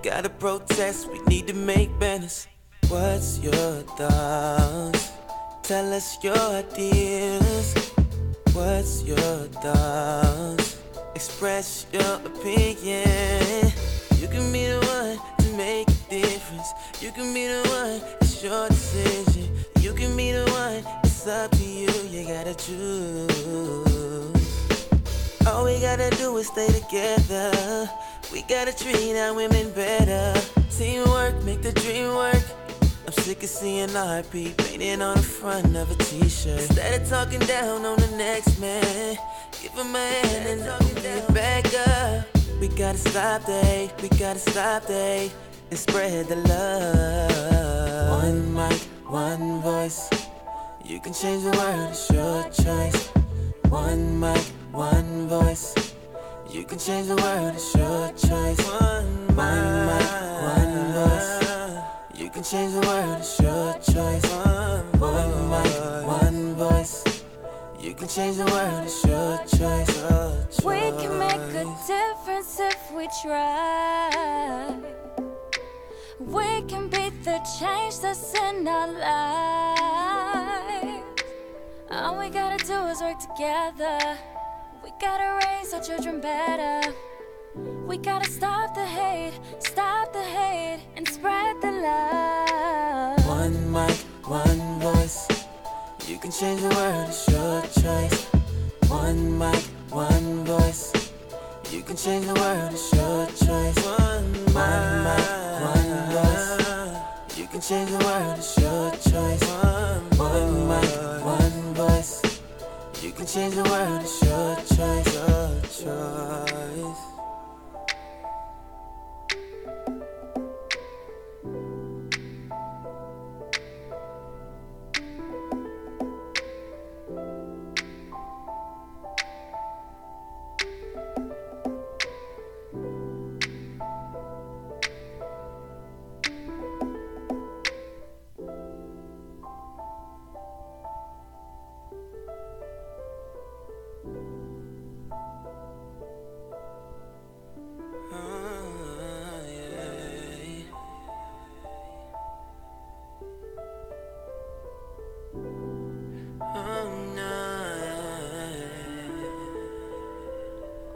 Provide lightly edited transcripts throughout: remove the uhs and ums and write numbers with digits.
gotta protest, we need to make banners. What's your thoughts? Tell us your ideas. What's your thoughts? Express your opinion. You can be the one to make a difference. You can be the one, it's your decision. You can be the one, it's up to you. You gotta choose. All we gotta do is stay together. We gotta treat our women better. Teamwork, make the dream work. I'm sick of seeing RP painted on the front of a t-shirt. Instead of talking down on the next man, give him a hand and talking down. Back up. We gotta stop the hate, we gotta stop the hate and spread the love. One mic, one voice. You can change the world, it's your choice. One mic, one voice. You can change the world, it's your choice. One mic, one voice. You can change the world, it's your choice. One mic, one voice. You can change the world, it's your choice. We can make a difference if we try. We can be the change that's in our lives. All we gotta do is work together. We gotta raise our children better. We gotta stop the hate, and spread the love. One mic, one voice. You can change the world, it's your choice. One mic, one voice. You can change the world, it's your choice. One mic, one voice. You can change the world, it's your choice. One mic, one voice. You can change the world, it's your choice. Your choice.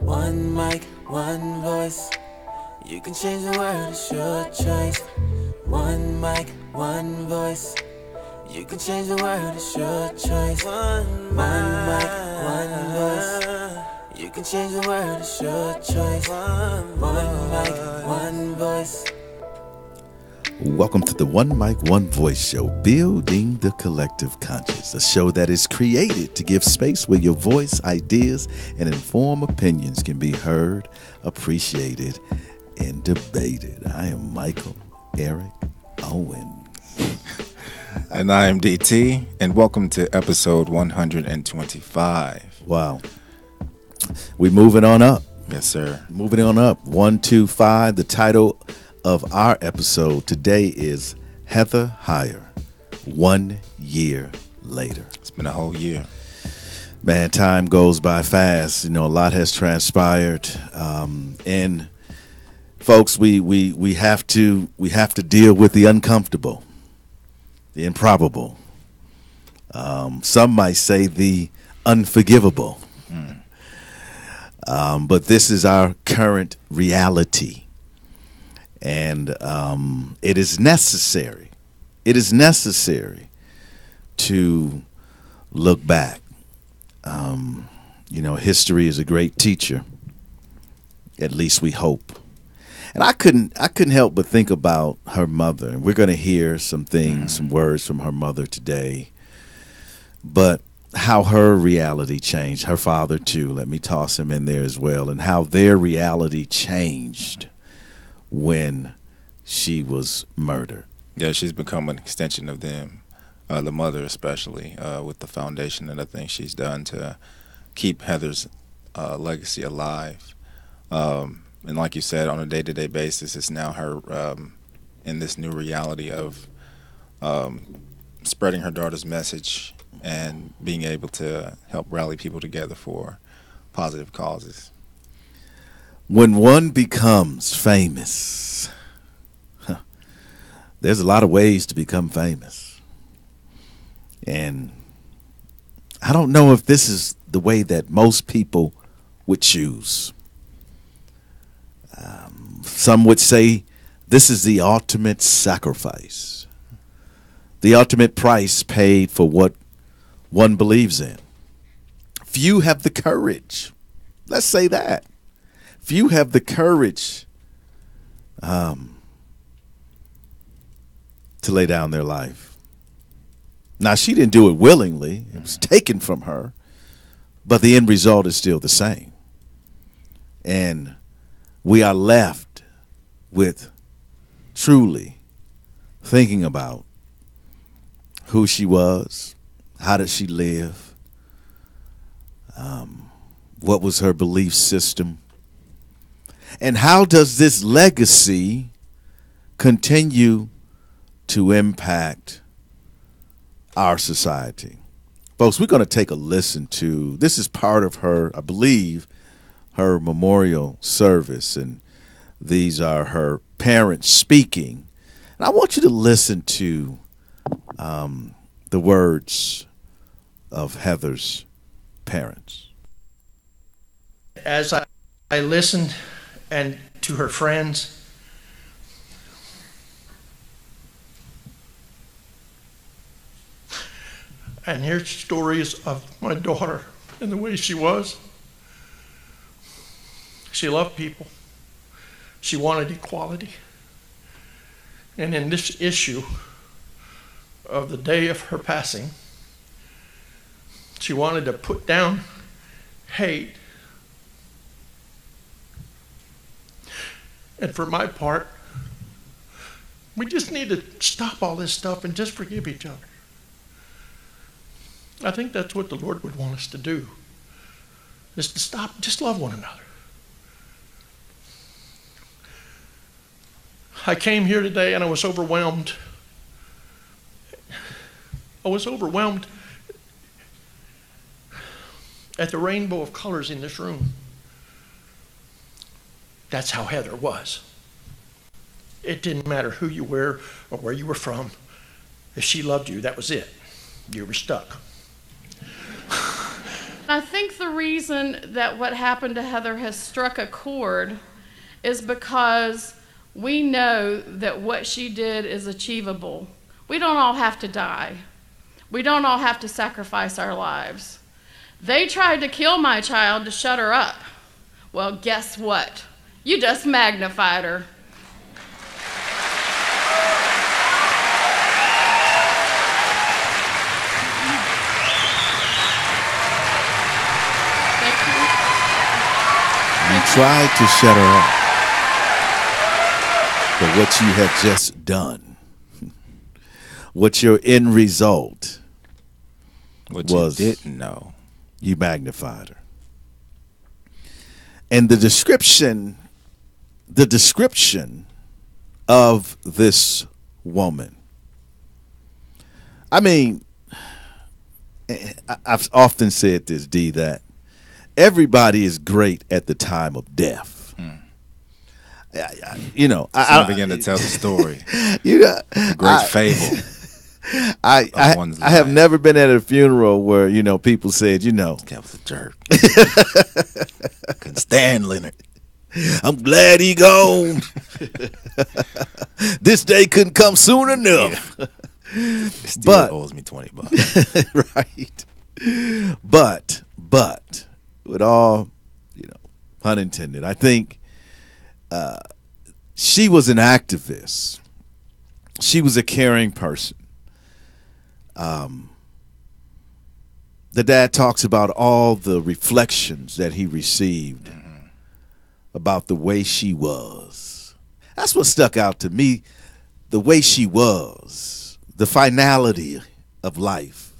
One mic, one voice. You can change the world, it's your choice. One mic, one voice. You can change the world, it's your choice. One mic, one voice. You can change the world, it's your choice. One mic, one voice. Welcome to the One Mic, One Voice show, Building the Collective Conscious, a show that is created to give space where your voice, ideas, and informed opinions can be heard, appreciated, and debated. I am Michael Eric Owens. And I am DT, and welcome to episode 125. Wow. We moving on up. Yes, sir. Moving on up. 125. The title of our episode today is Heather Heyer, 1 year later. It's been a whole year. Man, time goes by fast. You know, a lot has transpired. And folks, we have to deal with the uncomfortable, the improbable. Some might say the unforgivable. But this is our current reality. And it is necessary. It is necessary to look back. You know, history is a great teacher. At least we hope. And I couldn't help but think about her mother. We're going to hear some things, some words from her mother today. But how her reality changed. Her father too. Let me toss him in there as well. And how their reality changed when she was murdered. Yeah, she's become an extension of them, the mother especially, with the foundation that I think she's done to keep Heather's legacy alive. And like you said, on a day-to-day basis, it's now her in this new reality of spreading her daughter's message and being able to help rally people together for positive causes. When one becomes famous There's a lot of ways to become famous. And I don't know if this is the way that most people would choose. Some would say this is the ultimate sacrifice, the ultimate price paid for what one believes in. Few have the courage. Let's say that. Few have the courage to lay down their life. Now, she didn't do it willingly. It was taken from her. But the end result is still the same. And we are left with truly thinking about who she was, how did she live, what was her belief system, and how does this legacy continue to impact our society. Folks, we're going to take a listen to, this is part of her, I believe, her memorial service, and these are her parents speaking. And I want you to listen to the words of Heather's parents. As I listened and to her friends, and hear stories of my daughter and the way she was. She loved people. She wanted equality. And in this issue of the day of her passing, she wanted to put down hate. And for my part, we just need to stop all this stuff and just forgive each other. I think that's what the Lord would want us to do, is to stop, just love one another. I came here today and I was overwhelmed. I was overwhelmed at the rainbow of colors in this room. That's how Heather was. It didn't matter who you were or where you were from. If she loved you, that was it. You were stuck. I think the reason that what happened to Heather has struck a chord is because we know that what she did is achievable. We don't all have to die. We don't all have to sacrifice our lives. They tried to kill my child to shut her up. Well, guess what? You just magnified her. You tried to shut her up. But what you have just done, what your end result was, you didn't know. You magnified her. And the description of this woman, I mean, I've often said this, D, that everybody is great at the time of death. I begin to tell the story. A great fable. I have never been at a funeral where, people said, that was a jerk. Couldn't stand Leonard. I'm glad he gone. This day couldn't come soon enough. Yeah. Still owes me $20. Right. But with all, pun intended, I think she was an activist. She was a caring person. The dad talks about all the reflections that he received about the way she was. That's what stuck out to me, the way she was, the finality of life,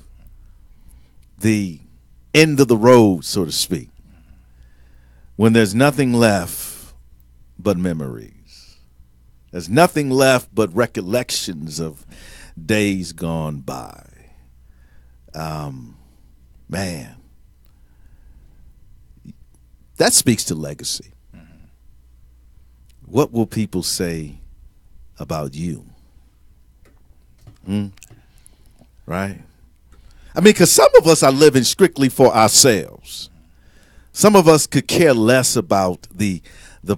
the end of the road, so to speak, when there's nothing left but memories. There's nothing left but recollections of days gone by. Man, that speaks to legacy. What will people say about you Right? I mean, because some of us are living strictly for ourselves. Some of us could care less about the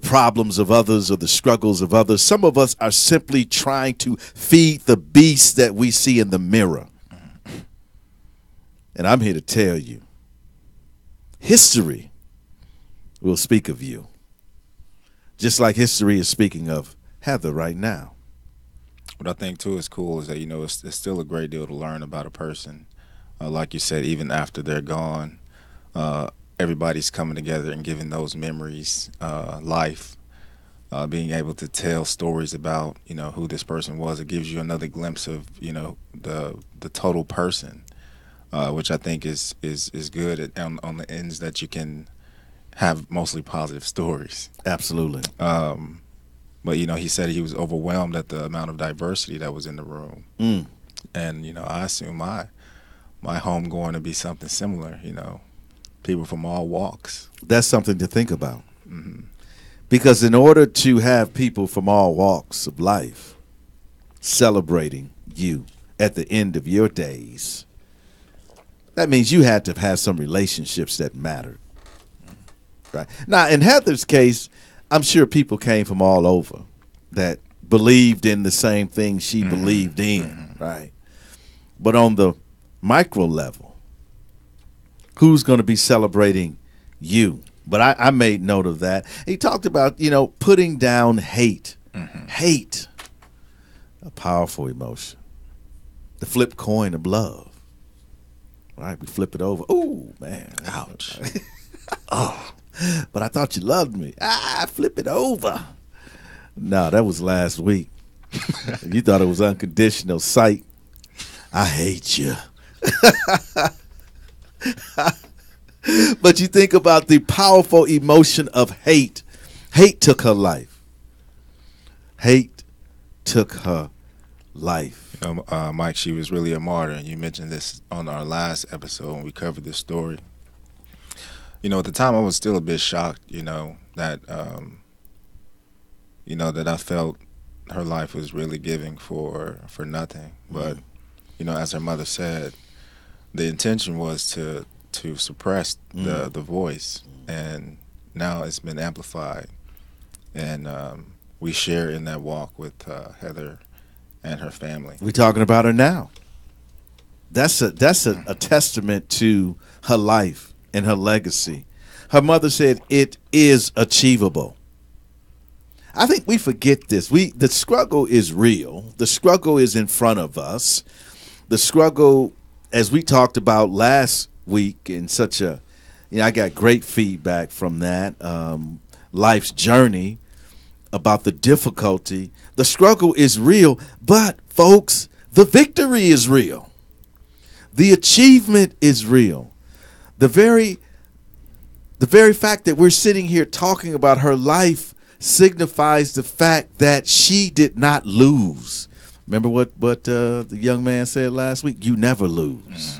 problems of others or the struggles of others. Some of us are simply trying to feed the beast that we see in the mirror. And I'm here to tell you, history will speak of you. Just like history is speaking of Heather right now. What I think, too, is cool is that, you know, it's still a great deal to learn about a person. Like you said, even after they're gone, everybody's coming together and giving those memories life. Being able to tell stories about, you know, who this person was. It gives you another glimpse of, you know, the total person, which I think is good on the ends that you can have mostly positive stories. Absolutely. But, you know, he said he was overwhelmed at the amount of diversity that was in the room. And, you know, I assume my home going to be something similar, you know, people from all walks. That's something to think about. Because in order to have people from all walks of life celebrating you at the end of your days, that means you had to have some relationships that mattered. Right. Now, in Heather's case, I'm sure people came from all over that believed in the same thing she believed in, right? But on the micro level, who's going to be celebrating you? But I made note of that. He talked about, you know, putting down hate. Hate, a powerful emotion. The flip coin of love. All right, we flip it over. Ooh, man. Ouch. Oh, but I thought you loved me. Flip it over. No, that was last week. You thought it was unconditional sight. I hate you. But you think about the powerful emotion of hate. Hate took her life. Hate took her life. You know, Mike, she was really a martyr, and you mentioned this on our last episode when we covered this story. You know, at the time I was still a bit shocked, you know, that I felt her life was really giving for nothing. But, you know, as her mother said, the intention was to suppress the voice, and now it's been amplified. And we share in that walk with Heather and her family. We're talking about her now. That's a testament to her life and her legacy. Her mother said it is achievable. I think we forget this. The struggle is real. The struggle is in front of us. The struggle, as we talked about last week, in such a, you know, I got great feedback from that life's journey about the difficulty. The struggle is real, but folks, the victory is real. The achievement is real. The very fact that we're sitting here talking about her life signifies the fact that she did not lose. Remember what the young man said last week? You never lose.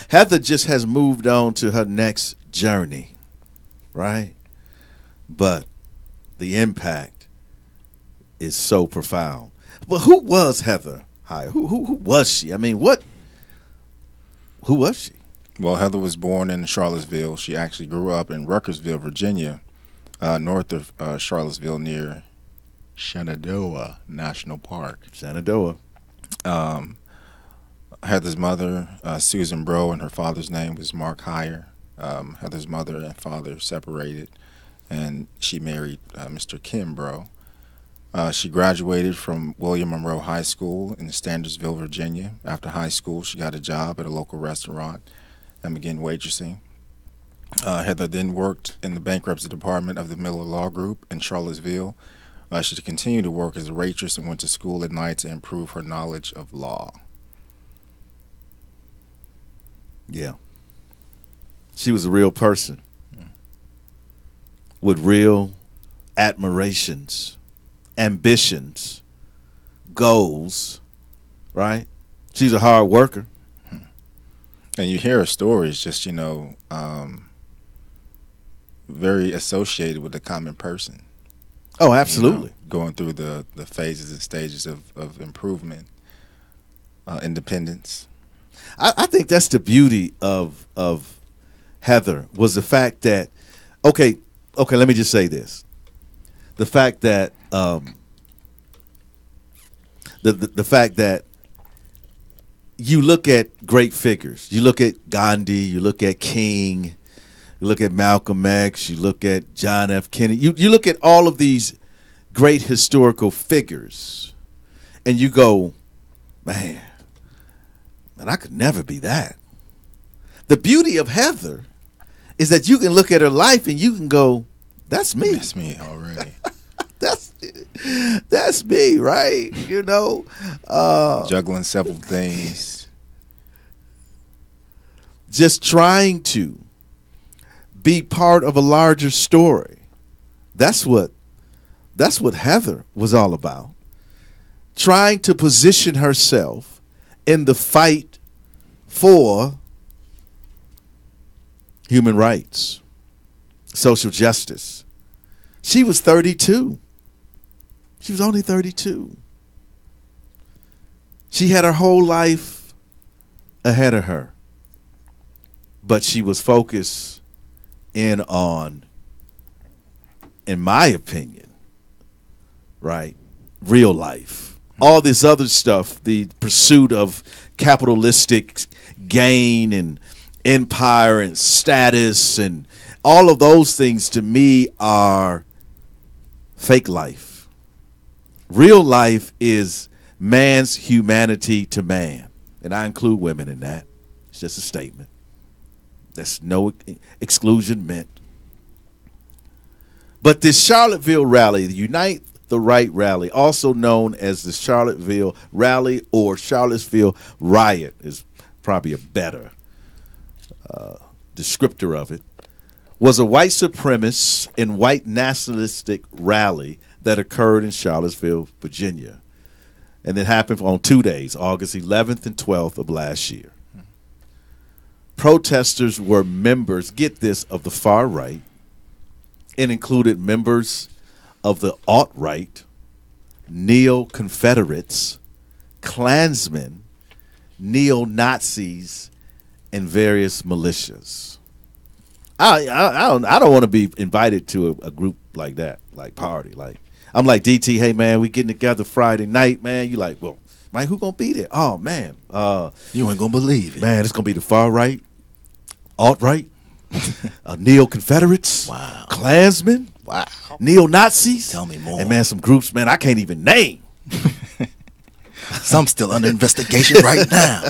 Heather just has moved on to her next journey, right? But the impact is so profound. But who was Heather Heyer? Who was she? I mean, who was she? Well, Heather was born in Charlottesville. She actually grew up in Ruckersville, Virginia, north of Charlottesville, near Shenandoah National Park. Shenandoah. Heather's mother, Susan Bro, and her father's name was Mark Heyer. Heather's mother and father separated, and she married Mr. Kim Bro. She graduated from William Monroe High School in Standardsville, Virginia. After high school, she got a job at a local restaurant and began waitressing. Heather then worked in the bankruptcy department of the Miller Law Group in Charlottesville. She continued to work as a waitress and went to school at night to improve her knowledge of law. Yeah. She was a real person with real admirations, ambitions, goals, right? She's a hard worker. And you hear her stories just, you know, very associated with the common person. Oh, absolutely. You know, going through the phases and stages of improvement. independence. I think that's the beauty of Heather, was the fact that okay, let me just say this. The fact that the fact that you look at great figures. You look at Gandhi, you look at King, you look at Malcolm X, you look at John F. Kennedy. You look at all of these great historical figures, and you go, man, I could never be that. The beauty of Heather is that you can look at her life and you can go, that's me. That's me already. That's me, right? You know, Juggling several things. Just trying to be part of a larger story. That's what Heather was all about. Trying to position herself in the fight for human rights, social justice. She was 32. She was only 32. She had her whole life ahead of her. But she was focused in on, in my opinion, right, real life. All this other stuff, the pursuit of capitalistic gain and empire and status and all of those things, to me, are fake life. Real life is man's humanity to man. And I include women in that. It's just a statement. There's no exclusion meant. But this Charlottesville rally, the Unite the Right rally, also known as the Charlottesville rally or Charlottesville riot, is probably a better descriptor of it, was a white supremacist and white nationalistic rally that occurred in Charlottesville, Virginia. And it happened on 2 days, August 11th and 12th of last year. Protesters were members, get this, of the far right, and included members of the alt-right, neo-Confederates, Klansmen, neo-Nazis, and various militias. I don't want to be invited to a group like that, like party. Like, I'm like, DT, hey man, we getting together Friday night, man. You like, well, man, who gonna be there? Oh man, You ain't gonna believe it. man, it's gonna be the far right, alt right, neo Confederates, Wow. Klansmen, Wow. neo Nazis. Tell me more. And man, some groups, man, I can't even name. Some still under investigation right now.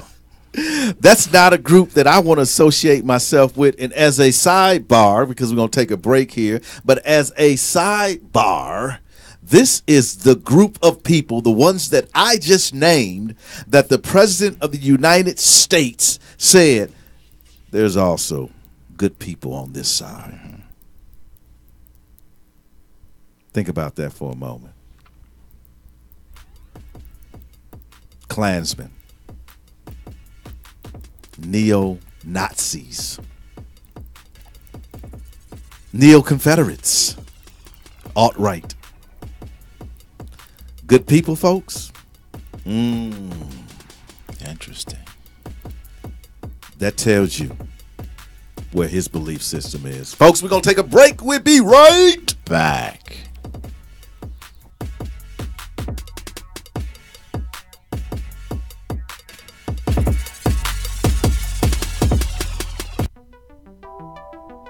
That's not a group that I want to associate myself with. And as a sidebar, because we're going to take a break here, but as a sidebar, this is the group of people, the ones that I just named, that the President of the United States said, there's also good people on this side. Mm-hmm. Think about that for a moment. Klansmen. Neo-Nazis, neo-Confederates, alt-right. Good people, folks? Interesting. That tells you where his belief system is. Folks, we're going to take a break. We'll be right back.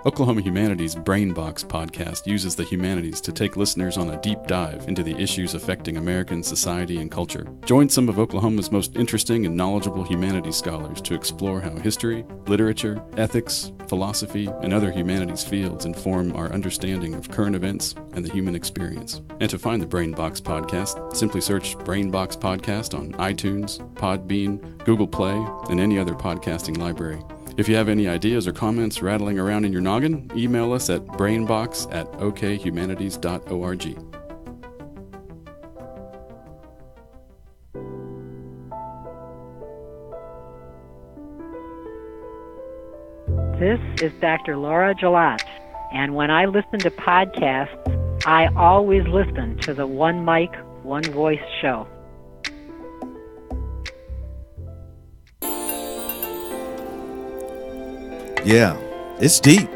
Oklahoma Humanities Brain Box podcast uses the humanities to take listeners on a deep dive into the issues affecting American society and culture. Join some of Oklahoma's most interesting and knowledgeable humanities scholars to explore how history, literature, ethics, philosophy, and other humanities fields inform our understanding of current events and the human experience. And to find the Brain Box podcast, simply search Brain Box Podcast on iTunes, Podbean, Google Play, and any other podcasting library. If you have any ideas or comments rattling around in your noggin, email us at brainbox@okhumanities.org. This is Dr. Laura Gillot, and when I listen to podcasts, I always listen to the One Mic, One Voice show. Yeah, it's deep.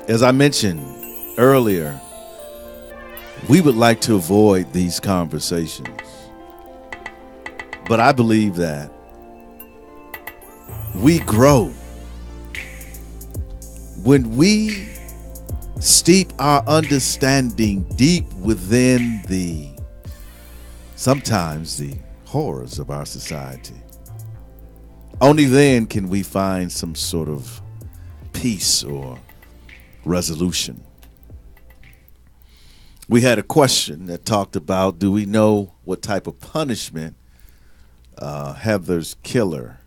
As I mentioned earlier, we would like to avoid these conversations. But I believe that we grow when we steep our understanding deep within sometimes the horrors of our society. Only then can we find some sort of peace or resolution. We had a question that talked about, do we know what type of punishment Heather's killer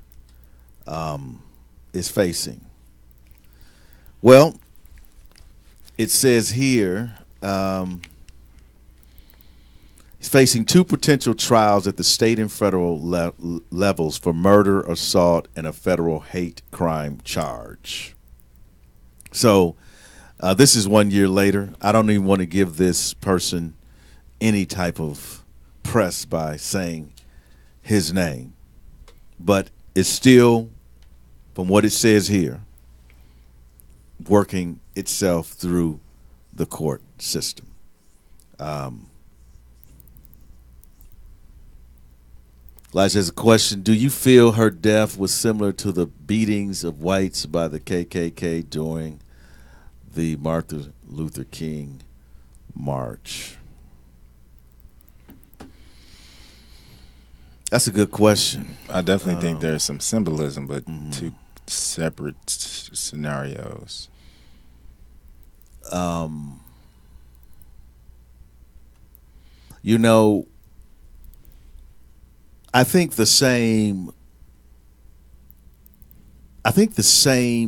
is facing? Well, it says here he's facing 2 potential trials at the state and federal levels for murder, assault, and a federal hate crime charge. So this is 1 year later. I don't even want to give this person any type of press by saying his name, but it's still, from what it says here, working itself through the court system. Elijah has a question. Do you feel her death was similar to the beatings of whites by the KKK during the Martin Luther King March? That's a good question. I definitely think there's some symbolism, but 2 separate scenarios. You know, I think the same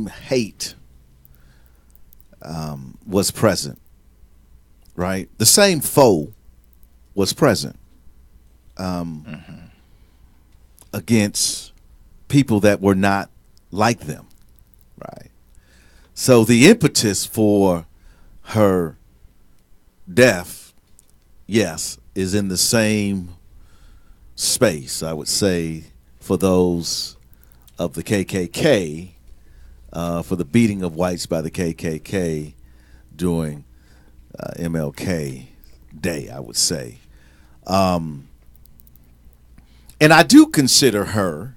hate was present, right? The same foe was present against people that were not like them, right? So the impetus for her death, yes, is in the same space, I would say, for those of the KKK, for the beating of whites by the KKK during MLK Day, I would say. And I do consider her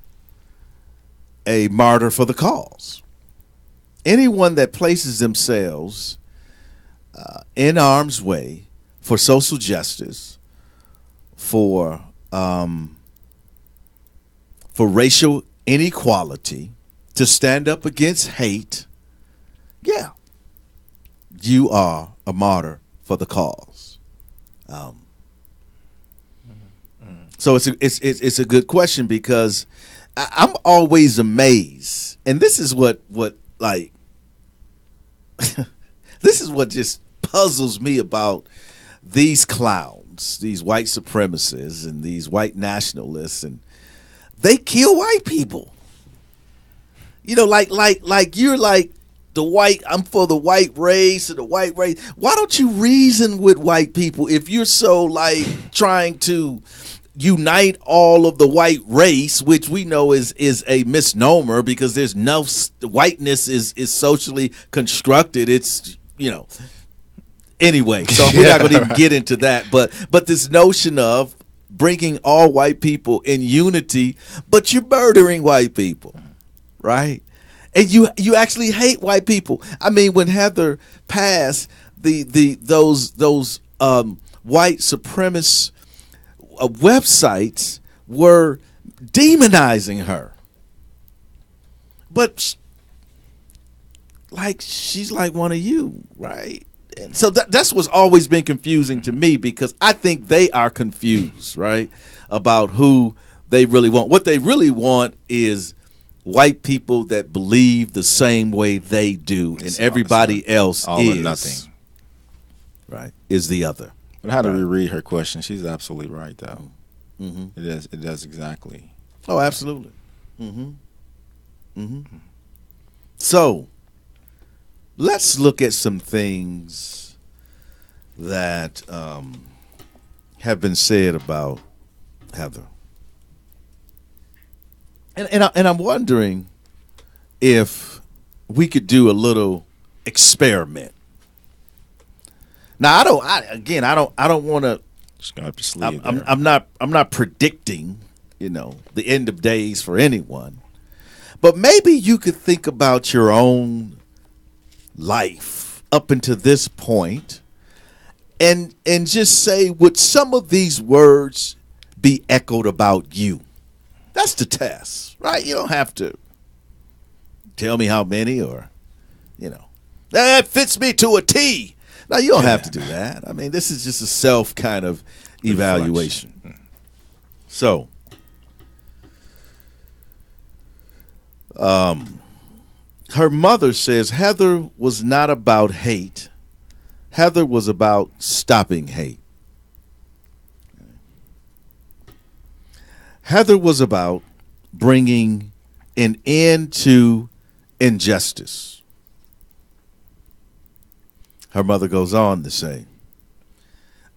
a martyr for the cause. Anyone that places themselves in harm's way for social justice, for racial inequality, to stand up against hate, yeah, you are a martyr for the cause. So it's a good question, because I'm always amazed, and this is what like this is what just puzzles me about these clowns, these white supremacists and these white nationalists, and they kill white people. You know, like you're like the white, I'm for the white race and the white race. Why don't you reason with white people if you're so like trying to unite all of the white race, which we know is a misnomer, because there's no, whiteness is socially constructed. It's, you know, anyway, so we're not going to even get into that, but this notion of bringing all white people in unity, but you're murdering white people, right? And you actually hate white people. I mean, when Heather passed, those white supremacist websites were demonizing her, but like she's like one of you, right? And so that's what's always been confusing to me, because I think they are confused, right, about who they really want. What they really want is white people that believe the same way they do, and everybody else all is or nothing, right? Is the other. But how do we read her question? She's absolutely right, though. It does exactly. Oh, absolutely. So let's look at some things that have been said about Heather, and I'm wondering if we could do a little experiment. Now, I don't want to. Just gonna have to sleep. I'm not predicting, the end of days for anyone. But maybe you could think about your own life up until this point and just say, would some of these words be echoed about you? That's the test, right? You don't have to tell me how many or, that fits me to a T. Now, you don't have to do that. I mean, this is just a self kind of evaluation. So, her mother says Heather was not about hate. Heather was about stopping hate. Heather was about bringing an end to injustice. Her mother goes on to say,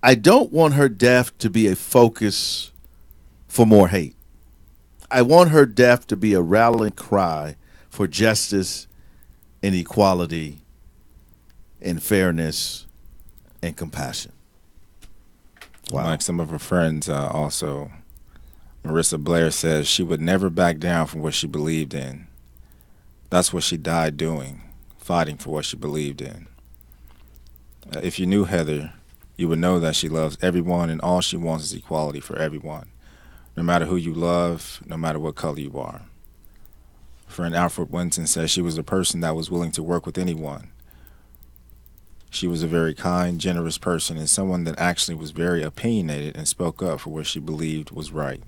I don't want her death to be a focus for more hate. I want her death to be a rallying cry for justice and equality and fairness and compassion. Wow. Like some of her friends also, Marissa Blair says she would never back down from what she believed in. That's what she died doing, fighting for what she believed in. If you knew Heather, you would know that she loves everyone and all she wants is equality for everyone, no matter who you love, no matter what color you are. Friend Alfred Winton says she was a person that was willing to work with anyone. She was a very kind, generous person and someone that actually was very opinionated and spoke up for what she believed was right.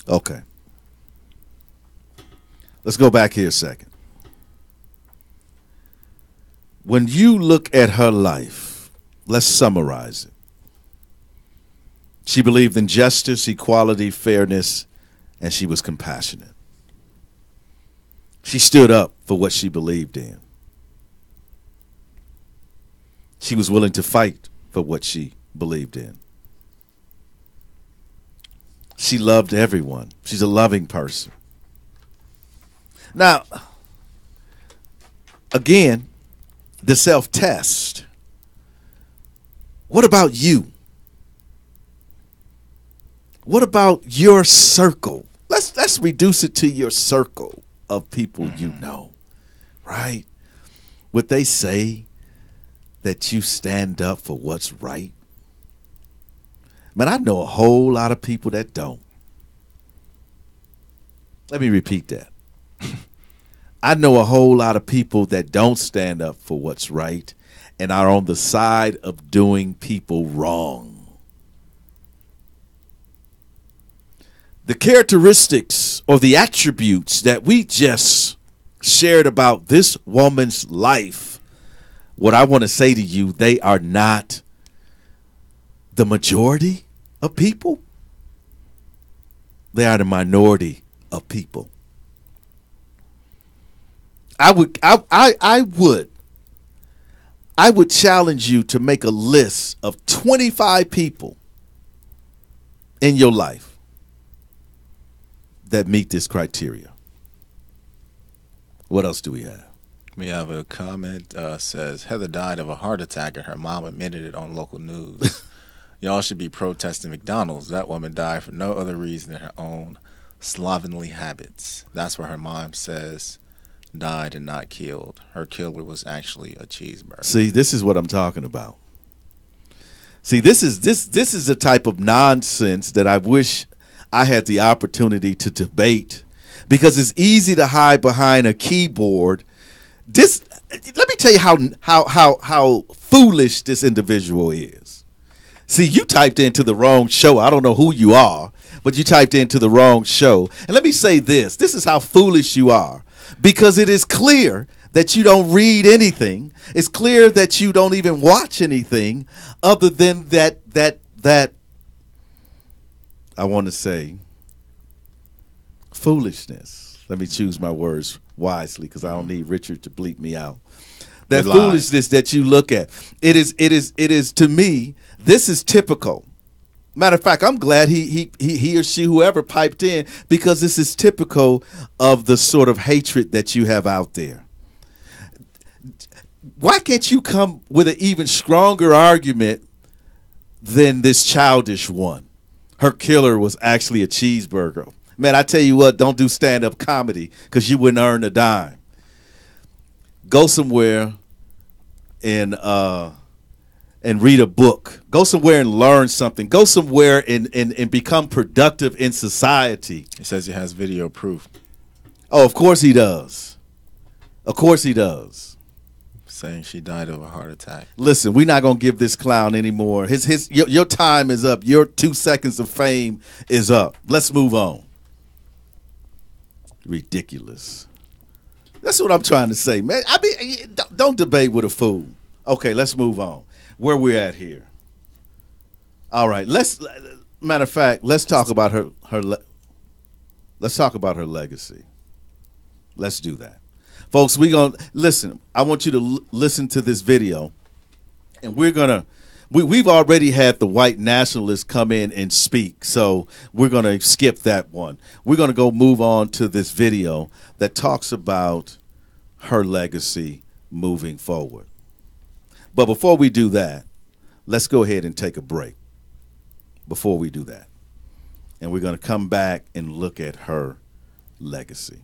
Okay. Let's go back here a second. When you look at her life, let's summarize it. She believed in justice, equality, fairness, and she was compassionate. She stood up for what she believed in. She was willing to fight for what she believed in. She loved everyone. She's a loving person. Now, again, the self-test. What about you? What about your circle? Let's reduce it to your circle of people you know, right? Would they say that you stand up for what's right? Man, I know a whole lot of people that don't. Let me repeat that. I know a whole lot of people that don't stand up for what's right and are on the side of doing people wrong. The characteristics or the attributes that we just shared about this woman's life, what I want to say to you, they are not the majority of people. They are the minority of people. I would challenge you to make a list of 25 people in your life that meet this criteria. What else do we have? We have a comment says Heather died of a heart attack and her mom admitted it on local news. Y'all should be protesting McDonald's. That woman died for no other reason than her own slovenly habits. That's what her mom says. Died and not killed. Her killer was actually a cheeseburger. See, this is what I'm talking about. See, this is the type of nonsense that I wish I had the opportunity to debate, because it's easy to hide behind a keyboard. Let me tell you how foolish this individual is. See, you typed into the wrong show. I don't know who you are, but you typed into the wrong show. And let me say this. This is how foolish you are. Because it is clear that you don't read anything. It's clear that you don't even watch anything other than that I want to say foolishness. Let me choose my words wisely because I don't need Richard to bleep me out. That foolishness that you look at. It is to me, this is typical Matter of fact, I'm glad he or she, whoever piped in, because this is typical of the sort of hatred that you have out there. Why can't you come with an even stronger argument than this childish one? Her killer was actually a cheeseburger. Man, I tell you what, don't do stand-up comedy because you wouldn't earn a dime. Go somewhere and read a book. Go somewhere and learn something. Go somewhere and become productive in society. He says he has video proof. Oh, of course he does. Of course he does. Saying she died of a heart attack. Listen, we're not gonna give this clown anymore. Your time is up. Your 2 seconds of fame is up. Let's move on. Ridiculous. That's what I'm trying to say, man. I mean, don't debate with a fool. Okay, let's move on. Where we're at here. All right, matter of fact, let's talk about let's talk about her legacy. Let's do that. Folks, listen, I want you to listen to this video, and we've already had the white nationalists come in and speak, so we're going to skip that one. We're going to go move on to this video that talks about her legacy moving forward. But before we do that, let's go ahead and take a break before we do that. And we're going to come back and look at her legacy.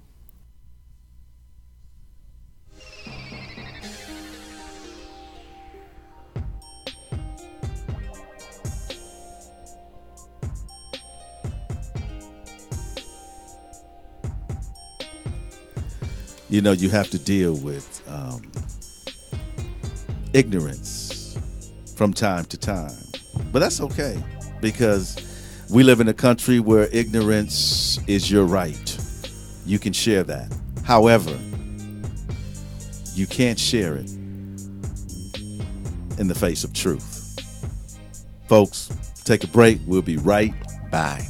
You know, you have to deal with ignorance from time to time. But that's okay, because we live in a country where ignorance is your right. You can share that. However, you can't share it in the face of truth. Folks, take a break. We'll be right back.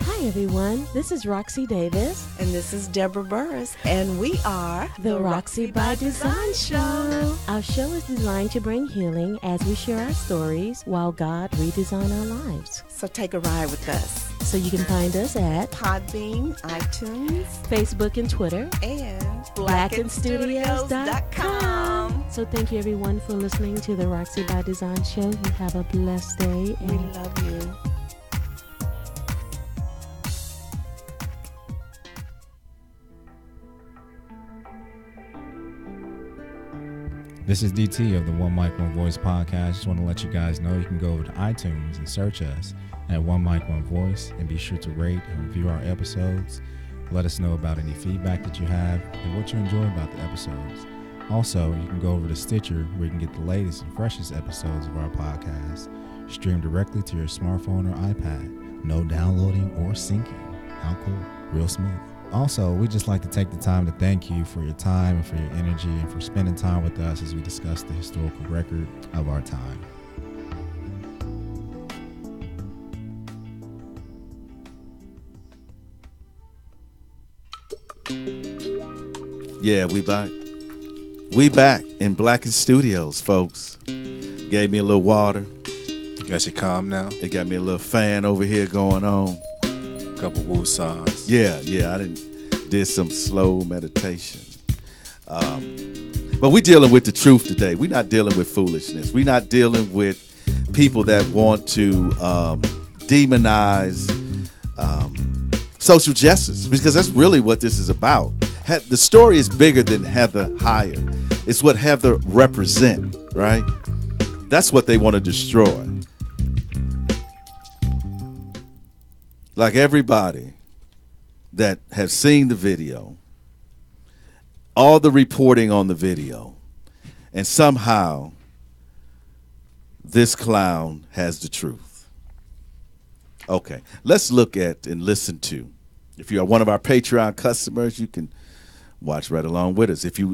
Hi everyone, this is Roxy Davis. And this is Deborah Burris, and we are The Roxy by Design Show. Our show is designed to bring healing as we share our stories while God redesign our lives. So take a ride with us. So you can find us at Podbean, iTunes, Facebook and Twitter, and blackenstudios.com. So thank you everyone for listening to The Roxy by Design Show. You have a blessed day. We love you. This is DT of the One Mic, One Voice podcast. Just want to let you guys know you can go over to iTunes and search us at One Mic, One Voice, and be sure to rate and review our episodes. Let us know about any feedback that you have and what you enjoy about the episodes. Also, you can go over to Stitcher where you can get the latest and freshest episodes of our podcast streamed directly to your smartphone or iPad. No downloading or syncing. How cool. Real smooth. Also, we'd just like to take the time to thank you for your time and for your energy and for spending time with us as we discuss the historical record of our time. Yeah, we back. We back in Blackened Studios, folks. Gave me a little water. Got you calm now? It got me a little fan over here going on. Couple woo-saws. Yeah, I did some slow meditation. But we're dealing with the truth today. We're not dealing with foolishness. We're not dealing with people that want to demonize social justice, because that's really what this is about. The story is bigger than Heather Heyer. It's what Heather represents, right? That's what they want to destroy. Like everybody that has seen the video, all the reporting on the video, and somehow this clown has the truth. Okay, let's look at and listen to. If you are one of our Patreon customers, you can watch right along with us. If you're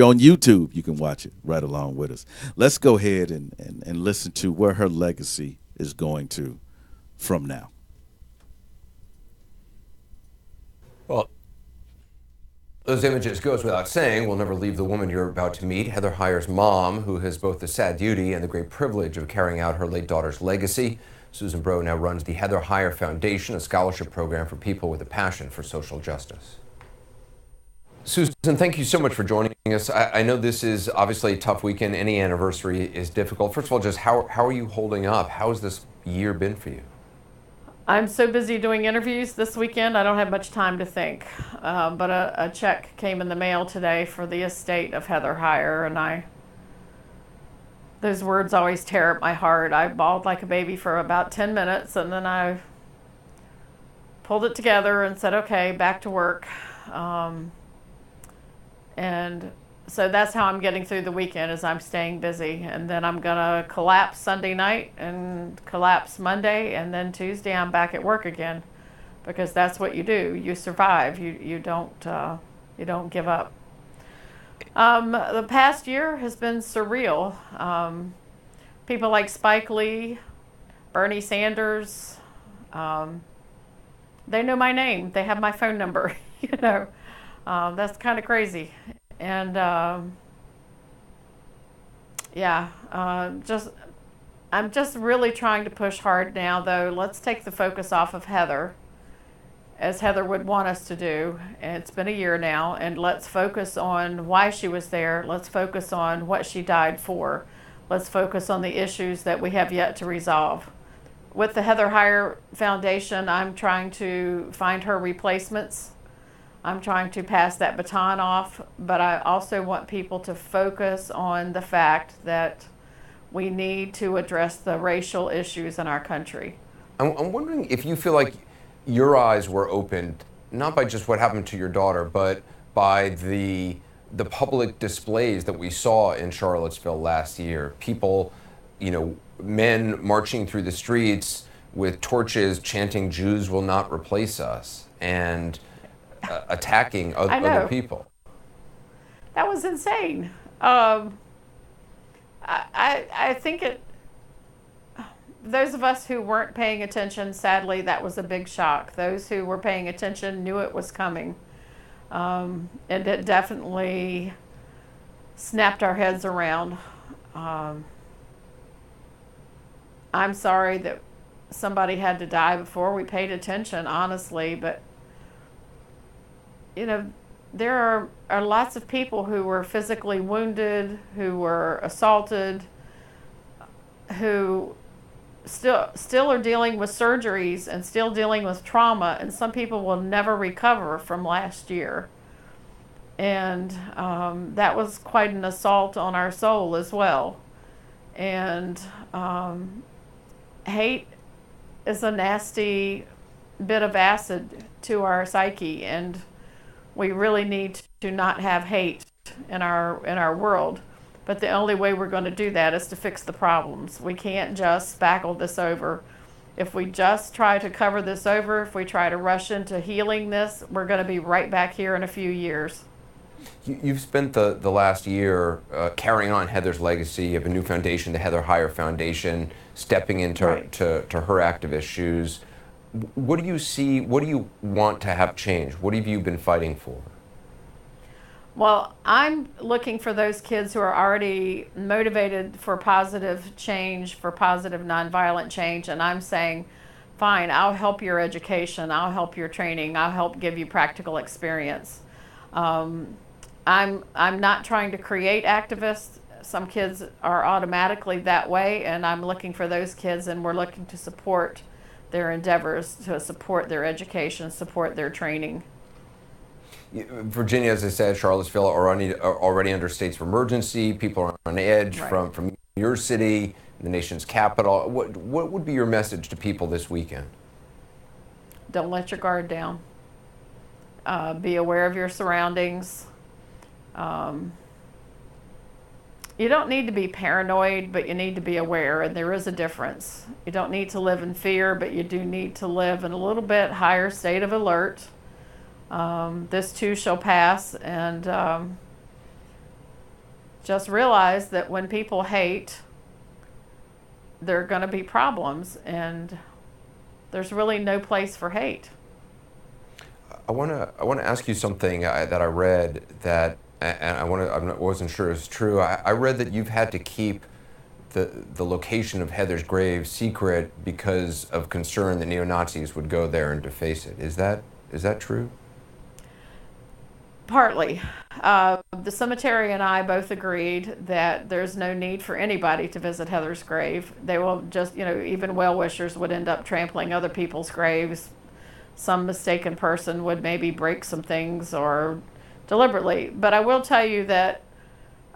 on YouTube, you can watch it right along with us. Let's go ahead and listen to where her legacy is going to from now. Well, those images, goes without saying, will never leave the woman you're about to meet, Heather Heyer's mom, who has both the sad duty and the great privilege of carrying out her late daughter's legacy. Susan Bro now runs the Heather Heyer Foundation, a scholarship program for people with a passion for social justice. Susan, thank you so much for joining us. I know this is obviously a tough weekend. Any anniversary is difficult. First of all, just how are you holding up? How has this year been for you? I'm so busy doing interviews this weekend, I don't have much time to think. But a check came in the mail today for the estate of Heather Heyer, and those words always tear at my heart. I bawled like a baby for about 10 minutes, and then I pulled it together and said, okay, back to work. And so that's how I'm getting through the weekend, is I'm staying busy. And then I'm going to collapse Sunday night and collapse Monday. And then Tuesday I'm back at work again, because that's what you do. You survive. You don't give up. The past year has been surreal. People like Spike Lee, Bernie Sanders, they know my name. They have my phone number, That's kind of crazy. And I'm just really trying to push hard now, though. Let's take the focus off of Heather, as Heather would want us to do. And it's been a year now, and let's focus on why she was there. Let's focus on what she died for. Let's focus on the issues that we have yet to resolve. With the Heather Heyer Foundation, I'm trying to find her replacements. I'm trying to pass that baton off, but I also want people to focus on the fact that we need to address the racial issues in our country. I'm wondering if you feel like your eyes were opened, not by just what happened to your daughter, but by the public displays that we saw in Charlottesville last year. People, men marching through the streets with torches chanting, "Jews will not replace us," and attacking other people. That was insane. I think those of us who weren't paying attention, sadly, that was a big shock. Those who were paying attention knew it was coming. And it definitely snapped our heads around. I'm sorry that somebody had to die before we paid attention, honestly, but there are lots of people who were physically wounded, who were assaulted, who still are dealing with surgeries and still dealing with trauma, and some people will never recover from last year. And that was quite an assault on our soul as well. And hate is a nasty bit of acid to our psyche, and we really need to not have hate in our world. But the only way we're going to do that is to fix the problems. We can't just spackle this over. If we just try to cover this over, if we try to rush into healing this, we're going to be right back here in a few years. You've spent the last year carrying on Heather's legacy. You have a new foundation, the Heather Heyer Foundation, stepping into Right. to her activist shoes. What do you see? What do you want to have change? What have you been fighting for? Well, I'm looking for those kids who are already motivated for positive change, for positive nonviolent change, and I'm saying, fine, I'll help your education, I'll help your training, I'll help give you practical experience. I'm not trying to create activists. Some kids are automatically that way, and I'm looking for those kids, and we're looking to support their endeavors, to support their education, support their training. Virginia, as I said, Charlottesville are already under states of emergency. People are on edge Right. from your city, the nation's capital. What would be your message to people this weekend? Don't let your guard down. Be aware of your surroundings. You don't need to be paranoid, but you need to be aware, and there is a difference. You don't need to live in fear, but you do need to live in a little bit higher state of alert. This too shall pass, and just realize that when people hate, there are going to be problems, and there's really no place for hate. I want to ask you something that I read that, and I wasn't sure it's true. I read that you've had to keep the location of Heather's grave secret because of concern that neo-Nazis would go there and deface it. Is that true? Partly. The cemetery and I both agreed that there's no need for anybody to visit Heather's grave. They will just, even well-wishers would end up trampling other people's graves. Some mistaken person would maybe break some things or deliberately. But I will tell you that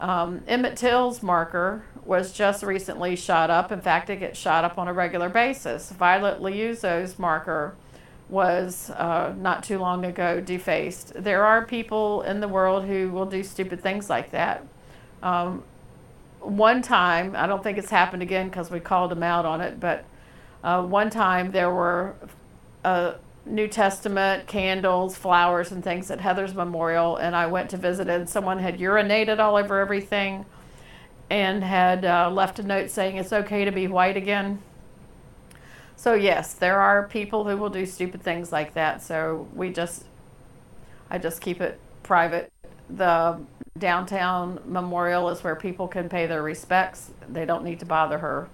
Emmett Till's marker was just recently shot up. In fact, it gets shot up on a regular basis. Violet Liuzzo's marker was not too long ago defaced. There are people in the world who will do stupid things like that. One time, I don't think it's happened again because we called him out on it, but one time there were New Testament candles, flowers, and things at Heather's memorial, and I went to visit it, and someone had urinated all over everything and had left a note saying it's okay to be white again. So yes, there are people who will do stupid things like that. So I just keep it private. The downtown memorial is where people can pay their respects. They don't need to bother her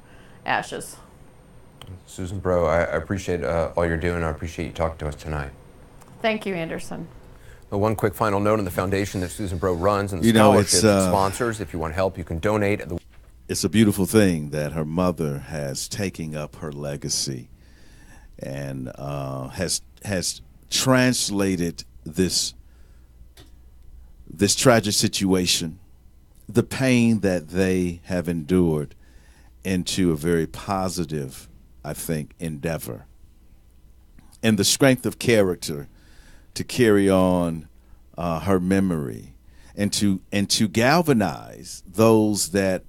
ashes. Susan Bro, I appreciate all you're doing. I appreciate you talking to us tonight. Thank you, Anderson. Well, one quick final note on the foundation that Susan Bro runs and the scholarships and sponsors. If you want help, you can donate at the... It's a beautiful thing that her mother has taken up her legacy and has translated this tragic situation, the pain that they have endured, into a very positive, I think, endeavor, and the strength of character to carry on her memory and to galvanize those that,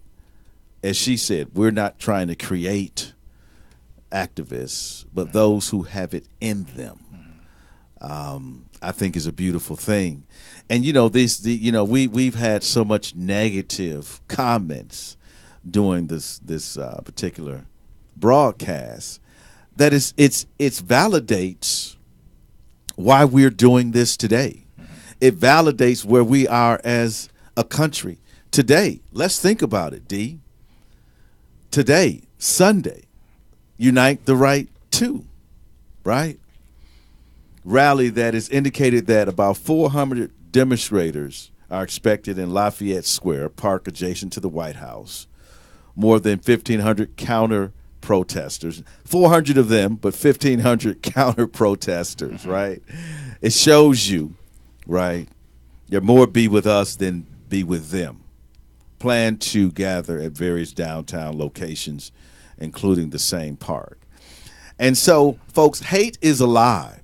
as she said, we're not trying to create activists, but those who have it in them. I think is a beautiful thing. And we've had so much negative comments during this particular broadcast that it validates why we're doing this today. It validates where we are as a country today. Let's think about it, D. Today, Sunday, Unite the Right to, right? Rally that has indicated that about 400 demonstrators are expected in Lafayette Square, park adjacent to the White House. More than 1,500 counter protesters, 400 of them, but 1,500 counter protesters, right? It shows you, right, there more be with us than be with them. Plan to gather at various downtown locations, including the same park. And so, folks, hate is alive.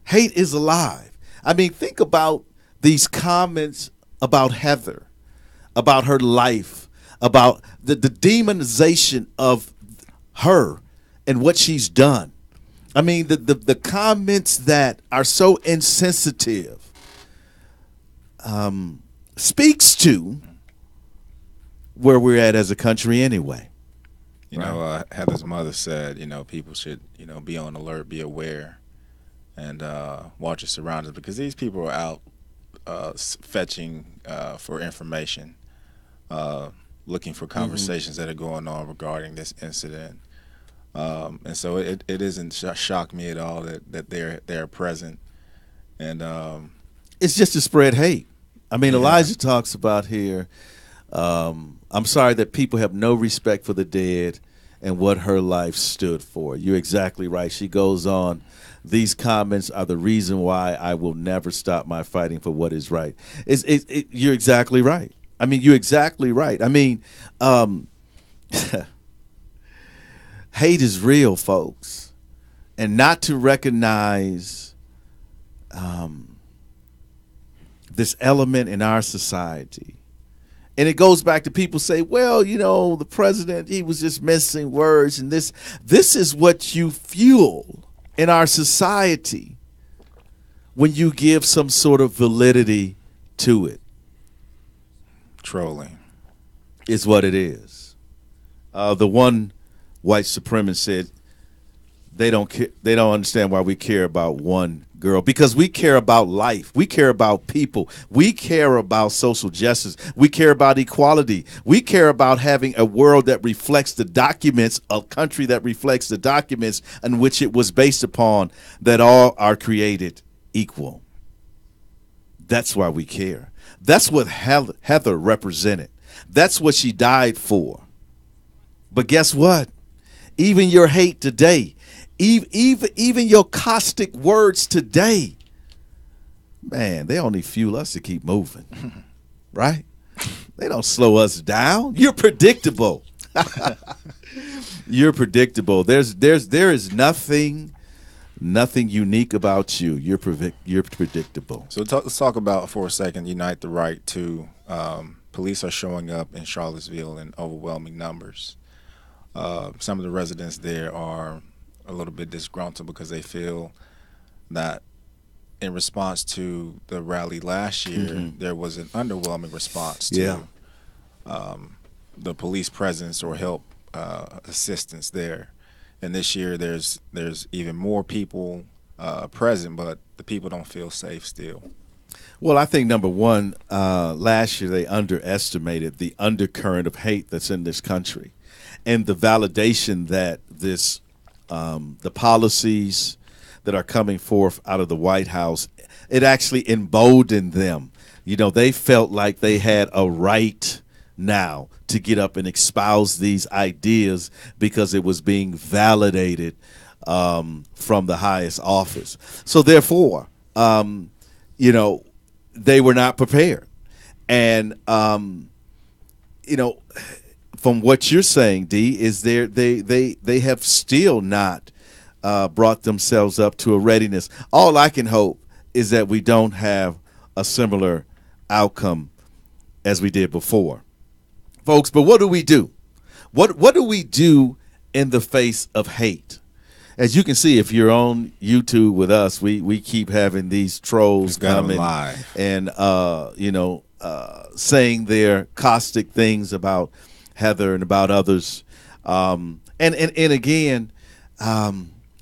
Hate is alive. I mean, think about these comments about Heather, about her life, about the demonization of her and what she's done. I mean, the comments that are so insensitive speaks to where we're at as a country anyway. Heather's mother said, people should, be on alert, be aware, and watch your surroundings, because these people are out fetching for information, looking for conversations that are going on regarding this incident. And so it doesn't shock me at all that they're present. And it's just to spread hate. I mean, Elijah talks about here, I'm sorry that people have no respect for the dead and what her life stood for. You're exactly right. She goes on, these comments are the reason why I will never stop my fighting for what is right. You're exactly right. I mean, you're exactly right. I mean, hate is real, folks. And not to recognize this element in our society. And it goes back to people say, well, the president, he was just missing words. And this is what you fuel in our society when you give some sort of validity to it. Trolling is what it is. The one white supremacist said they don't understand why we care about one girl, because we care about life, we care about people, we care about social justice, we care about equality, we care about having a world that reflects the documents, a country that reflects the documents in which it was based upon, that all are created equal. That's why we care. That's what Heather represented. That's what she died for. But guess what? Even your hate today, even your caustic words today, man, they only fuel us to keep moving, right? They don't slow us down. You're predictable. You're predictable. There is nothing unique about you. You're predictable. So let's talk about for a second, unite the right to. Police are showing up in Charlottesville in overwhelming numbers. Some of the residents there are a little bit disgruntled because they feel that in response to the rally last year, there was an underwhelming response to the police presence or help assistance there. And this year there's even more people present, but the people don't feel safe still. Well, I think, number one, last year they underestimated the undercurrent of hate that's in this country, and the validation that this the policies that are coming forth out of the White House, it actually emboldened them. You know, they felt like they had a right now to get up and espouse these ideas because it was being validated from the highest office. So therefore, you know, they were not prepared. And, you know, from what you're saying, D, is they have still not brought themselves up to a readiness. All I can hope is that we don't have a similar outcome as we did before, folks. But what do we do? What do we do in the face of hate? As you can see, if you're on YouTube with us, we keep having these trolls coming live and you know, saying their caustic things about Heather and about others. And again,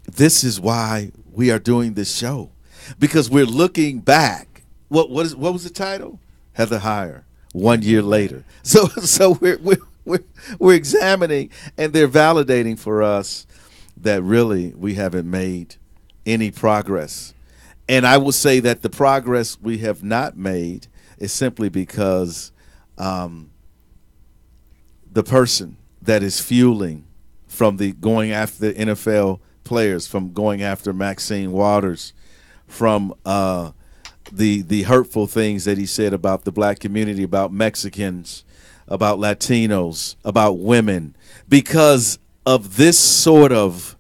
this is why we are doing this show, because we're looking back. What was the title? Heather Heyer, 1 year later. So we're examining, and they're validating for us that really we haven't made any progress. And I will say that the progress we have not made is simply because the person that is fueling from the going after the NFL players, from going after Maxine Waters, from the hurtful things that he said about the black community, about Mexicans, about Latinos, about women, because of this sort of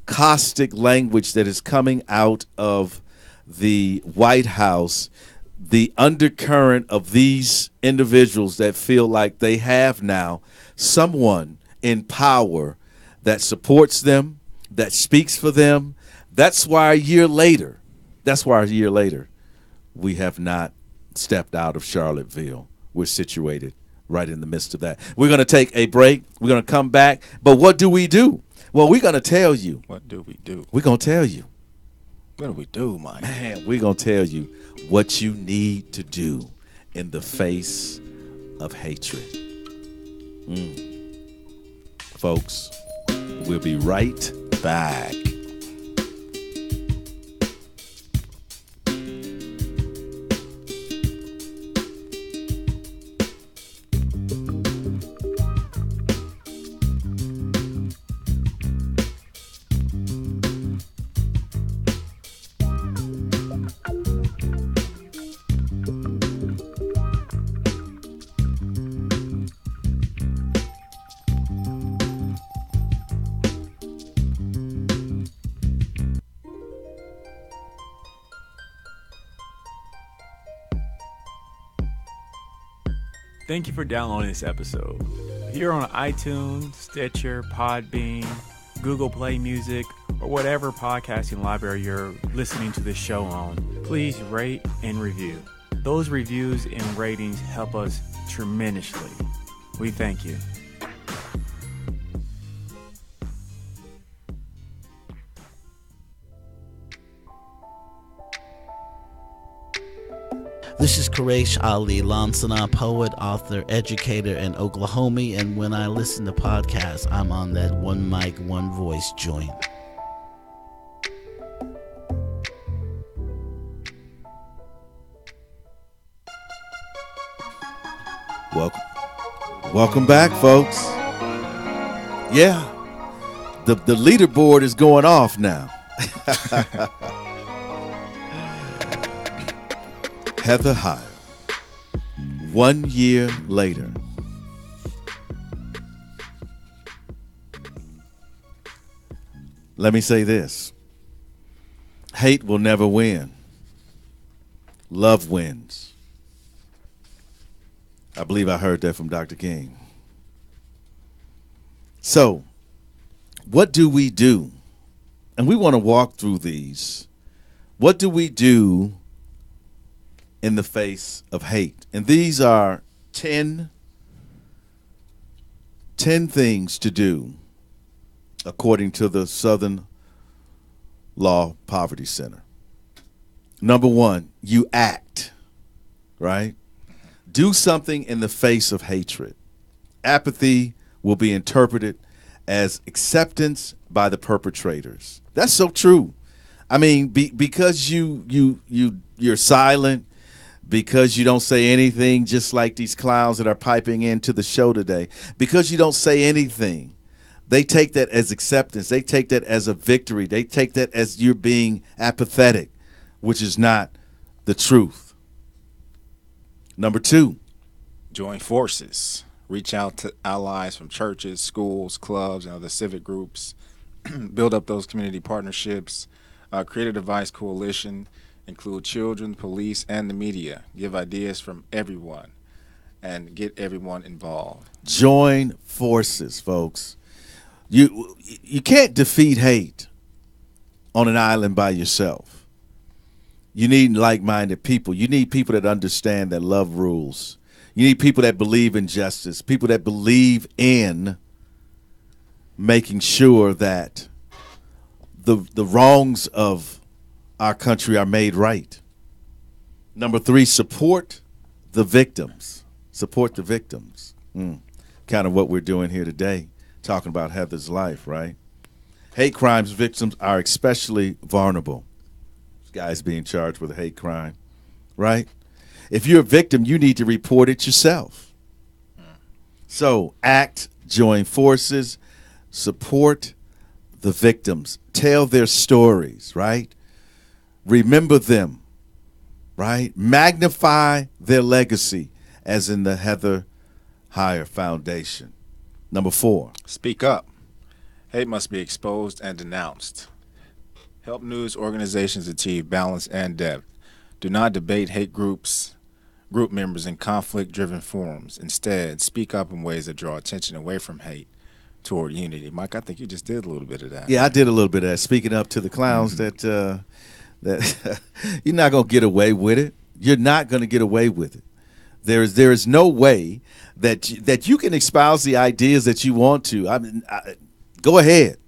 caustic language that is coming out of the White House, the undercurrent of these individuals that feel like they have now someone in power that supports them, that speaks for them. That's why a year later, we have not stepped out of Charlottesville. We're situated right in the midst of that. We're going to take a break. We're going to come back. But what do we do? Well, we're going to tell you. What do we do? We're going to tell you. What do we do, Mike? Man, we're going to tell you what you need to do in the face of hatred. Folks, we'll be right back. Thank you for downloading this episode. Here on iTunes, Stitcher, Podbean, Google Play Music, or whatever podcasting library you're listening to this show on, please rate and review. Those reviews and ratings help us tremendously. We thank you. This is Quraysh Ali Lansana, poet, author, educator, and Oklahoma. And when I listen to podcasts, I'm on that one mic, one voice joint. Welcome back, folks. Yeah, the leaderboard is going off now. Heather Heyer, 1 year later. Let me say this. Hate will never win. Love wins. I believe I heard that from Dr. King. So, what do we do? And we want to walk through these. What do we do in the face of hate? And these are 10 things to do according to the Southern Law Poverty Center. Number 1, you act, right? Do something in the face of hatred. Apathy will be interpreted as acceptance by the perpetrators. That's so true. I mean, because you're silent, because you don't say anything, just like these clowns that are piping into the show today, because you don't say anything, they take that as acceptance. They take that as a victory. They take that as you're being apathetic, which is not the truth. Number 2. Join forces. Reach out to allies from churches, schools, clubs, and other civic groups. Build up those community partnerships. Create a device coalition. Include children, police, and the media. Give ideas from everyone and get everyone involved. Join forces, folks. You can't defeat hate on an island by yourself. You need like-minded people. You need people that understand that love rules. You need people that believe in justice, people that believe in making sure that the wrongs of our country are made right. Number 3, support the victims. Support the victims. Kind of what we're doing here today, talking about Heather's life, right? Hate crimes victims are especially vulnerable. This guy's being charged with a hate crime, right? If you're a victim, you need to report it yourself. So act, join forces, support the victims, tell their stories, right? Remember them, right? Magnify their legacy, as in the Heather Heyer Foundation. Number 4. Speak up. Hate must be exposed and denounced. Help news organizations achieve balance and depth. Do not debate hate group members in conflict-driven forums. Instead, speak up in ways that draw attention away from hate toward unity. Mike, I think you just did a little bit of that. Yeah, I did a little bit of that. Speaking up to the clowns that you're not going to get away with it. You're not going to get away with it. There is no way that you can espouse the ideas that you want to. I mean, go ahead.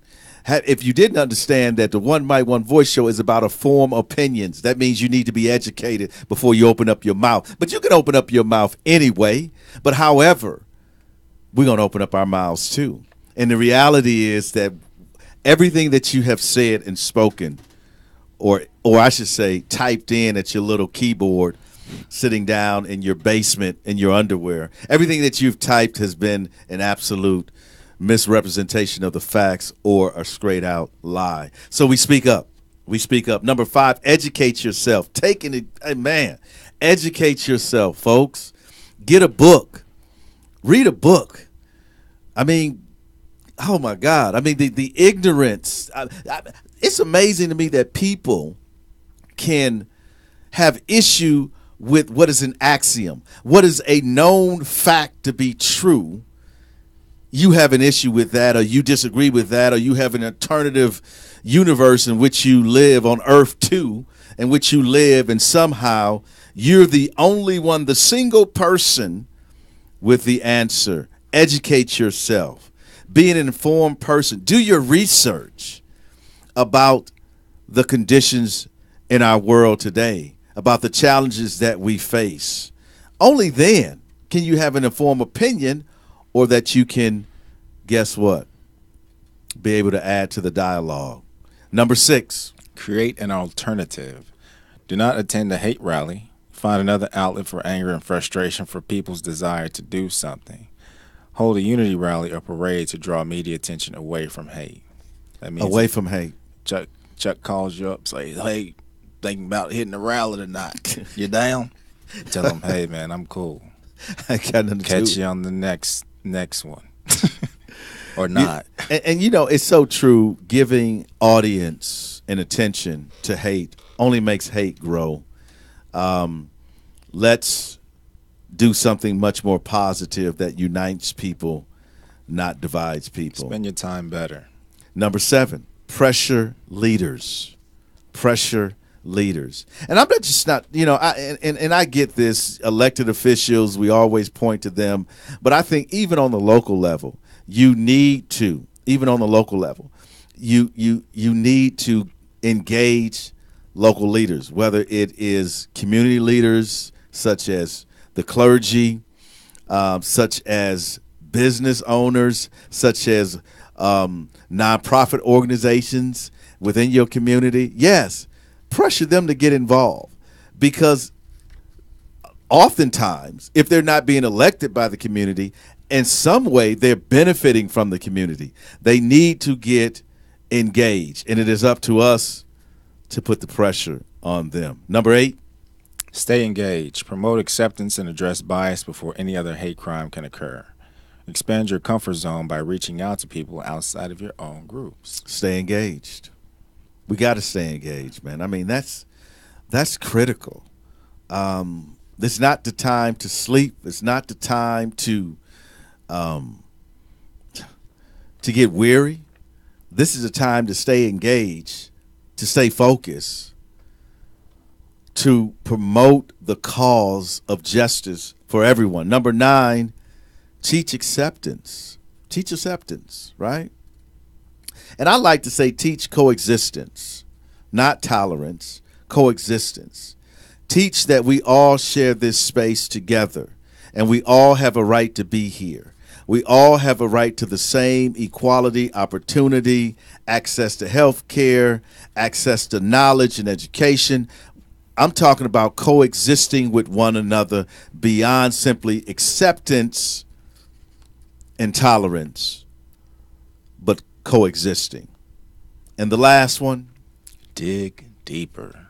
If you didn't understand that the One Mic, One Voice show is about to form opinions, that means you need to be educated before you open up your mouth. But you can open up your mouth anyway. But however, we're going to open up our mouths too. And the reality is that everything that you have said and spoken, or I should say typed in at your little keyboard, sitting down in your basement in your underwear, everything that you've typed has been an absolute misrepresentation of the facts or a straight out lie. So we speak up. We speak up. Number 5, educate yourself. Educate yourself, folks. Get a book. Read a book. I mean, oh my God. I mean, the ignorance. It's amazing to me that people can have issue with what is an axiom, what is a known fact to be true, you have an issue with that, or you disagree with that, or you have an alternative universe in which you live on Earth too, in which you live, and somehow you're the only one, the single person with the answer. Educate yourself. Be an informed person. Do your research about the conditions in our world today, about the challenges that we face. Only then can you have an informed opinion, or that you can, guess what, be able to add to the dialogue. Number 6. Create an alternative. Do not attend a hate rally. Find another outlet for anger and frustration for people's desire to do something. Hold a unity rally or parade to draw media attention away from hate. That means away from hate. Chuck calls you up, say, hey, thinking about hitting a rally tonight. You down? Tell him, hey, man, I'm cool. I got nothing to Catch do. you on the next one. Or not. And you know, it's so true. Giving audience and attention to hate only makes hate grow. Let's do something much more positive that unites people, not divides people. Spend your time better. Number 7, pressure leaders. Pressure leaders. And I'm not, you know, I get this, elected officials, we always point to them, but I think even on the local level, you need to, even on the local level, you need to engage local leaders, whether it is community leaders such as the clergy, such as business owners, such as nonprofit organizations within your community. Yes, pressure them to get involved, because oftentimes, if they're not being elected by the community, in some way they're benefiting from the community. They need to get engaged, and it is up to us to put the pressure on them. Number 8. Stay engaged. Promote acceptance and address bias before any other hate crime can occur. Expand your comfort zone by reaching out to people outside of your own groups. Stay engaged. We got to stay engaged, man. I mean, that's critical. It's not the time to sleep. It's not the time to get weary. This is a time to stay engaged, to stay focused, to promote the cause of justice for everyone. Number 9, teach acceptance. Teach acceptance, right? And I like to say teach coexistence, not tolerance, coexistence. Teach that we all share this space together, and we all have a right to be here. We all have a right to the same equality, opportunity, access to health care, access to knowledge and education. I'm talking about coexisting with one another beyond simply acceptance and tolerance, but coexisting. And the last one, dig deeper.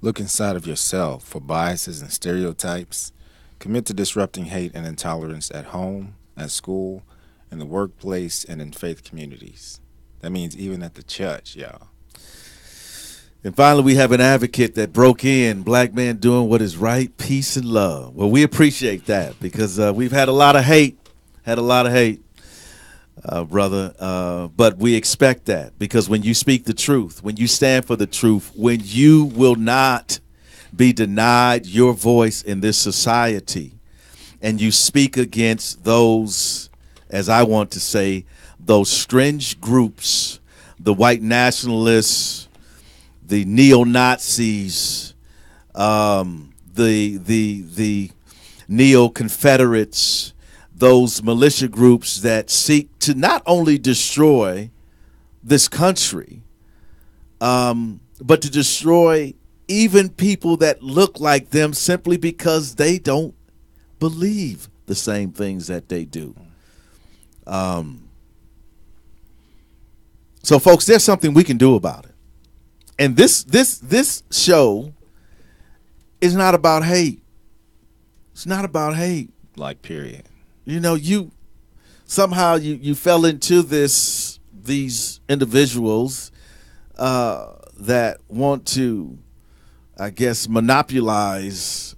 Look inside of yourself for biases and stereotypes. Commit to disrupting hate and intolerance at home, at school, in the workplace, and in faith communities. That means even at the church, y'all. And finally, we have an advocate that broke in, black man doing what is right, peace and love. Well, we appreciate that, because we've had a lot of hate, brother. But we expect that, because when you speak the truth, when you stand for the truth, when you will not be denied your voice in this society, and you speak against those, as I want to say, those strange groups, the white nationalists, the neo-Nazis, the neo-Confederates, those militia groups that seek to not only destroy this country, but to destroy even people that look like them simply because they don't believe the same things that they do. So, folks, there's something we can do about it. And this show is not about hate. It's not about hate. Like, period. You know, you somehow you fell into these individuals that want to, I guess, monopolize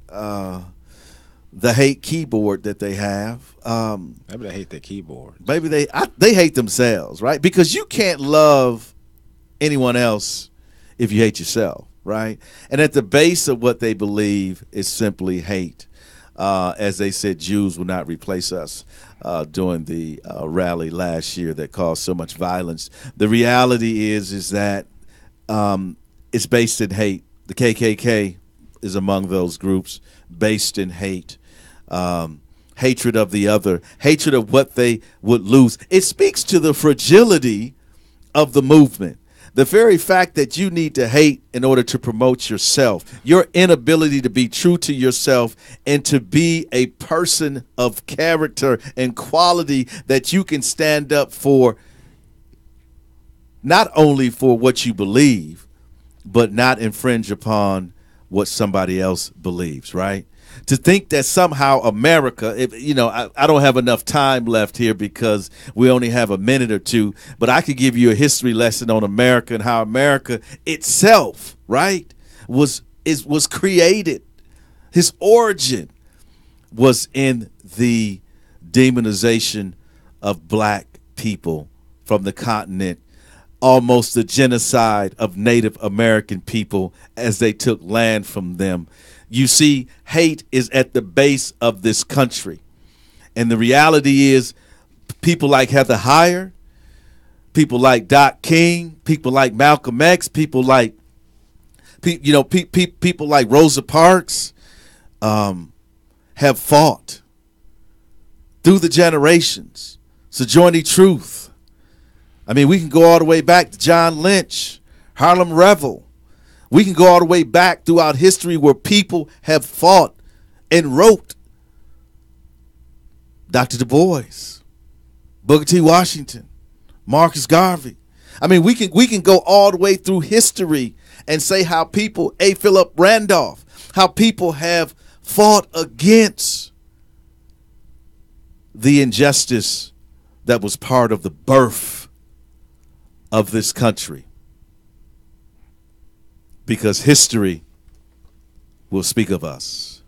the hate keyboard that they have. Maybe they hate their keyboard. Maybe they hate themselves, right? Because you can't love anyone else if you hate yourself, right? And at the base of what they believe is simply hate. As they said, Jews will not replace us during the rally last year that caused so much violence. The reality is that it's based in hate. The KKK is among those groups based in hate. Hatred of the other, hatred of what they would lose. It speaks to the fragility of the movement. The very fact that you need to hate in order to promote yourself, your inability to be true to yourself and to be a person of character and quality that you can stand up for, not only for what you believe, but not infringe upon what somebody else believes, right? To think that somehow America, I don't have enough time left here because we only have a minute or two, but I could give you a history lesson on America and how America itself, right, was created. His origin was in the demonization of black people from the continent, almost the genocide of Native American people as they took land from them. You see, hate is at the base of this country. And the reality is people like Heather Heyer, people like Doc King, people like Malcolm X, people like people like Rosa Parks have fought through the generations. Sojourner Truth. I mean, we can go all the way back to John Lynch, Harlem Revel. We can go all the way back throughout history where people have fought and wrote. Dr. Du Bois, Booker T. Washington, Marcus Garvey. I mean, we can go all the way through history and say how people, A. Philip Randolph, how people have fought against the injustice that was part of the birth of this country. Because history will speak of us.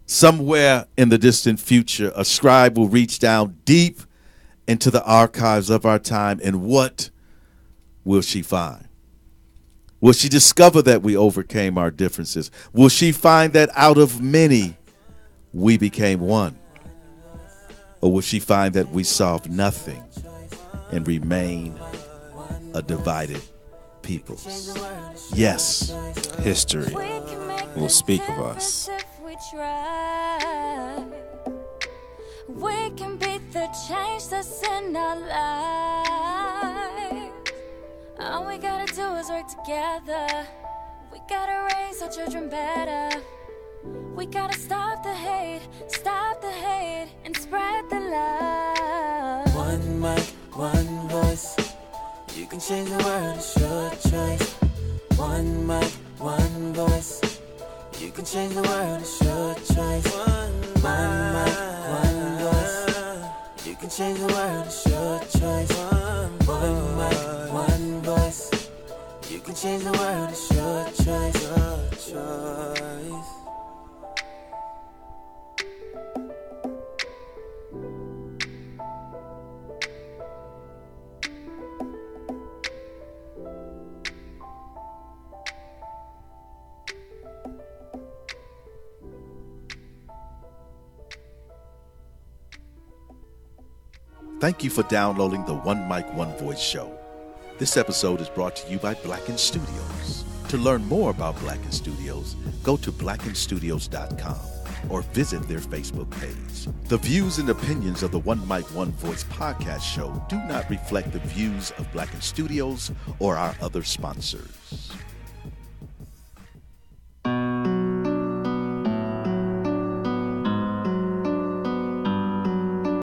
Somewhere in the distant future, a scribe will reach down deep into the archives of our time, and what will she find? Will she discover that we overcame our differences? Will she find that out of many, we became one? Or will she find that we solved nothing and remain a divided people? Yes, history will speak of us. We can beat the change that's in our lives. All we gotta do is work together. We gotta raise our children better. We gotta stop the hate, and spread the love. One mic, one voice. You can change the world, it's your choice. One mic, one voice. You can change the world, it's your choice. One mic, one voice. You can change the world, it's your choice. One mic, one voice. You can change the world, it's your choice. Your choice. Thank you for downloading the One Mic, One Voice show. This episode is brought to you by Blacken Studios. To learn more about Blacken Studios, go to blackenstudios.com or visit their Facebook page. The views and opinions of the One Mic, One Voice podcast show do not reflect the views of Blacken Studios or our other sponsors.